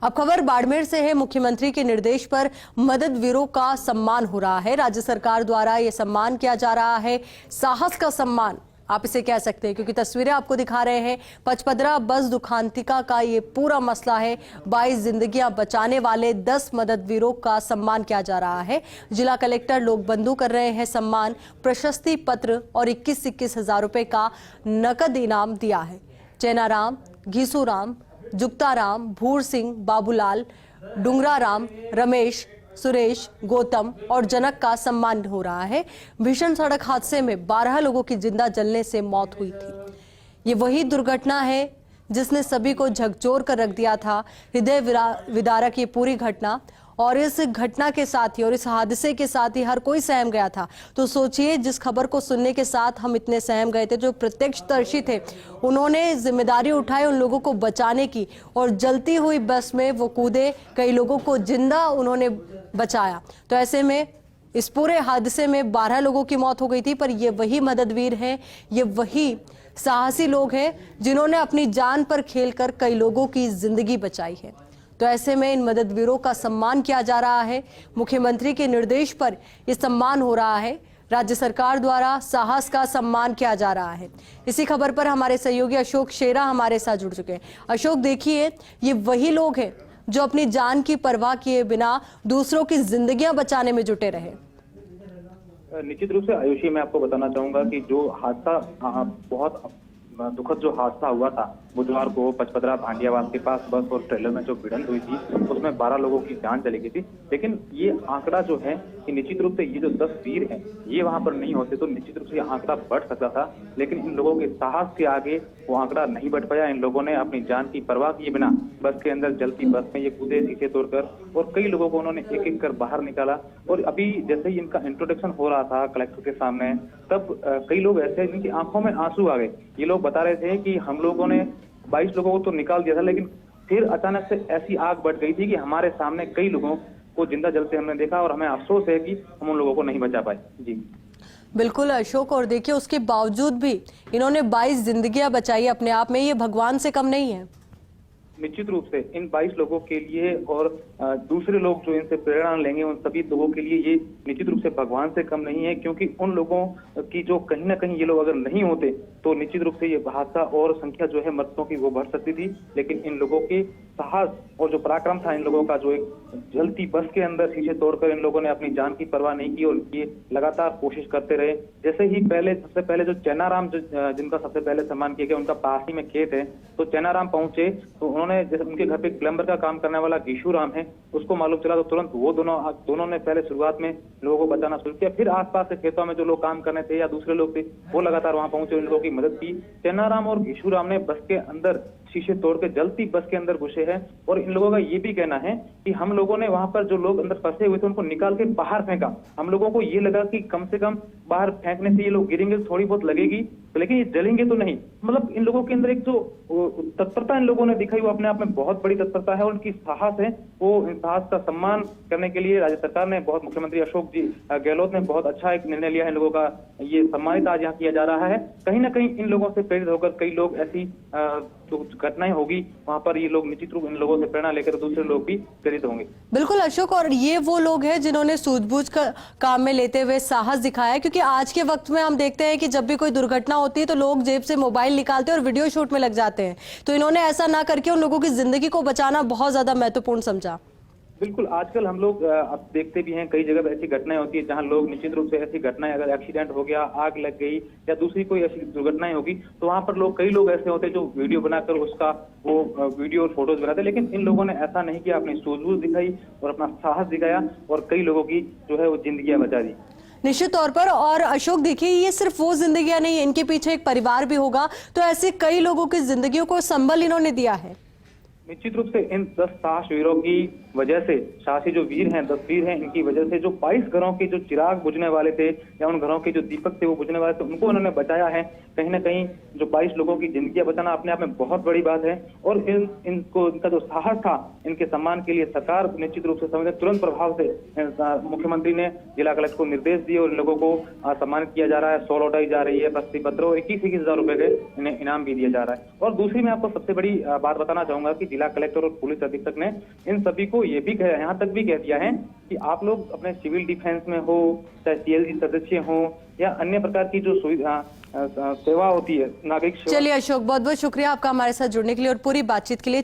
अब खबर बाड़मेर से है। मुख्यमंत्री के निर्देश पर मददवीरों का सम्मान हो रहा है। राज्य सरकार द्वारा यह सम्मान किया जा रहा है, साहस का सम्मान आप इसे कह सकते हैं, क्योंकि तस्वीरें आपको दिखा रहे हैं। पचपदरा बस दुखांतिका का ये पूरा मसला है। 22 जिंदगियां बचाने वाले 10 मददवीरों का सम्मान किया जा रहा है। जिला कलेक्टर लोक बंधु कर रहे हैं सम्मान। प्रशस्ति पत्र और 21-21 हजार रुपए का नकद इनाम दिया है। चैनाराम, घीसूराम, जुक्ताराम, भूर सिंह, बाबूलाल, डुंगराराम, रमेश, सुरेश, गौतम और जनक का सम्मान हो रहा है। भीषण सड़क हादसे में 12 लोगों की जिंदा जलने से मौत हुई थी। ये वही दुर्घटना है जिसने सभी को झकझोर कर रख दिया था। हृदय विदारक ये पूरी घटना, और इस घटना के साथ ही और इस हादसे के साथ ही हर कोई सहम गया था। तो सोचिए, जिस खबर को सुनने के साथ हम इतने सहम गए थे, जो प्रत्यक्षदर्शी थे उन्होंने जिम्मेदारी उठाई उन लोगों को बचाने की, और जलती हुई बस में वो कूदे, कई लोगों को जिंदा उन्होंने बचाया। तो ऐसे में इस पूरे हादसे में 12 लोगों की मौत हो गई थी, पर ये वही मददवीर हैं, ये वही साहसी लोग हैं जिन्होंने अपनी जान पर खेलकर कई लोगों की जिंदगी बचाई है। तो ऐसे में इन मददवीरों का सम्मान किया जा रहा है। मुख्यमंत्री के निर्देश पर यह सम्मान हो रहा है। राज्य सरकार द्वारा साहस का सम्मान किया जा रहा है। इसी खबर पर हमारे सहयोगी अशोक शेरा हमारे साथ जुड़ चुके हैं। अशोक, देखिए, ये वही लोग हैं जो अपनी जान की परवाह किए बिना दूसरों की जिंदगियां बचाने में जुटे रहे। निश्चित रूप से आयुषी, मैं आपको बताना चाहूंगा कि जो हादसा बहुत दुखद जो हादसा हुआ था बुधवार को पचपदरा भांडियावास के पास बस और ट्रेलर में जो भिड़ंत हुई थी, उसमें 12 लोगों की जान चली गई थी। लेकिन ये आंकड़ा जो है कि निश्चित रूप से ये जो 10 वीर हैं ये वहां पर नहीं होते तो निश्चित रूप से ये आंकड़ा बढ़ सकता था। लेकिन इन लोगों के साहस के आगे वो आंकड़ा नहीं बढ़ पाया। इन लोगों ने अपनी जान की परवाह किए बिना बस के अंदर जलती बस में ये कूदे, शीशे तोड़कर, और कई लोगों को उन्होंने एक एक कर बाहर निकाला। और अभी जैसे ही इनका इंट्रोडक्शन हो रहा था कलेक्टर के सामने, तब कई लोग ऐसे हैं जिनकी आंखों में आंसू आ गए। ये लोग बता रहे थे कि हम लोगों ने 22 लोगों को तो निकाल दिया था, लेकिन फिर अचानक से ऐसी आग बढ़ गई थी कि हमारे सामने कई लोगों को जिंदा जलते हमने देखा, और हमें अफसोस है कि हम उन लोगों को नहीं बचा पाए। जी बिल्कुल अशोक, और देखिए उसके बावजूद भी इन्होंने 22 जिंदगियां बचाई। अपने आप में ये भगवान से कम नहीं है। निश्चित रूप से इन 22 लोगों के लिए और दूसरे लोग जो इनसे प्रेरणा लेंगे उन सभी लोगों के लिए ये निश्चित रूप से भगवान से कम नहीं है, क्योंकि उन लोगों की जो कहीं ना कहीं ये लोग अगर नहीं होते तो निश्चित रूप से ये हादसा और संख्या जो है मृतकों की वो बढ़ सकती थी। लेकिन इन लोगों के साहस और जो पराक्रम था, इन लोगों का जो एक जलती बस के अंदर शीशे तोड़कर इन लोगों ने अपनी जान की परवाह नहीं की और ये लगातार कोशिश करते रहे। जैसे ही सबसे पहले जो चैनाराम जिनका सबसे पहले सम्मान किया गया, उनका पास ही में खेत है, तो चैनाराम पहुंचे तो उन्होंने, जैसे उनके घर पे प्लम्बर का काम करने वाला घीसूराम है, उसको मालूम चला तो तुरंत वो दोनों ने पहले शुरुआत में लोगों को बचाना शुरू किया। फिर आसपास के खेतों में जो लोग काम करने थे या दूसरे लोग थे वो लगातार वहां पहुंचे, उन लोगों की मदद की। चैनाराम और घीसूराम ने बस के अंदर शीशे तोड़ के जलती बस के अंदर घुसे हैं, और इन लोगों का ये भी कहना है कि हम लोगों ने वहां पर जो लोग अंदर फंसे हुए थे उनको निकाल के बाहर फेंका। हम लोगों को ये लगा कि कम से कम बाहर फेंकने से ये लोग गिरेंगे, थोड़ी बहुत लगेगी, लेकिन ये जलेंगे तो नहीं। मतलब इन लोगों के अंदर एक जो तत्परता इन लोगों ने दिखाई वो अपने आप में बहुत बड़ी तत्परता है, और उनकी साहस है। वो इन साहस का सम्मान करने के लिए राज्य सरकार ने, मुख्यमंत्री अशोक जी गहलोत ने बहुत अच्छा एक निर्णय लिया है। इन लोगों का ये सम्मानित आज यहाँ किया जा रहा है। कहीं ना कहीं इन लोगों से प्रेरित होकर कई लोग ऐसी जो घटनाएं होगी वहां पर ये लोग निश्चित रूप इन लोगों से प्रेरणा लेकर दूसरे लोग भी प्रेरित होंगे। बिल्कुल अशोक, और ये वो लोग हैं जिन्होंने सूझबूझ का काम में लेते हुए साहस दिखाया है, क्योंकि आज के वक्त में हम देखते हैं कि जब भी कोई दुर्घटना होती है तो लोग जेब से मोबाइल निकालते हैं और वीडियो शूट में लग जाते हैं। तो इन्होंने ऐसा ना करके उन लोगों की जिंदगी को बचाना बहुत ज्यादा महत्वपूर्ण समझा। बिल्कुल, आजकल हम लोग अब देखते भी हैं कई जगह ऐसी घटनाएं होती है जहां लोग निश्चित रूप से ऐसी घटनाएं, अगर एक्सीडेंट हो गया, आग लग गई या दूसरी कोई ऐसी दुर्घटनाएं होगी, तो वहां पर कई लोग ऐसे होते हैं जो वीडियो बनाकर उसका वो वीडियो और फोटोज बनाते हैं। लेकिन इन लोगों ने ऐसा नहीं किया, अपनी सूझबूझ दिखाई और अपना साहस दिखाया और कई लोगों की जो है वो जिंदगियां बचा दी। निश्चित तौर पर। और अशोक देखिए, ये सिर्फ वो जिंदगियां नहीं, इनके पीछे एक परिवार भी होगा, तो ऐसे कई लोगों की जिंदगियों को संबल इन्होंने दिया है। निश्चित रूप से इन 10 साहस वीरों की वजह से, साहसी जो वीर हैं, 10 वीर हैं, इनकी वजह से जो 22 घरों के जो चिराग बुझने वाले थे या उन घरों के जो दीपक थे वो बुझने वाले थे, उनको उन्होंने बचाया है। कहीं ना कहीं जो 22 लोगों की जिंदगियां बचाना अपने आप में बहुत बड़ी बात है। और इनको इनका जो साहस था, इनके सम्मान के लिए सरकार निश्चित रूप से समझे तुरंत प्रभाव से मुख्यमंत्री ने जिला कलेक्टर को निर्देश दिए और इन लोगों को सम्मानित किया जा रहा है। 100 लौटाई जा रही है, प्रशस्ति पत्र और 21,000 रुपए के इन्हें इनाम भी दिया जा रहा है। और दूसरी मैं आपको सबसे बड़ी बात बताना चाहूंगा कि जिला कलेक्टर और पुलिस अधीक्षक ने इन सभी को ये भी यहाँ तक भी कह दिया है कि आप लोग अपने सिविल डिफेंस में हो, चाहे CLG सदस्य हो या अन्य प्रकार की जो सुविधा सेवा होती है, नागरिक सेवा। चलिए अशोक, बहुत बहुत शुक्रिया आपका हमारे साथ जुड़ने के लिए और पूरी बातचीत के लिए।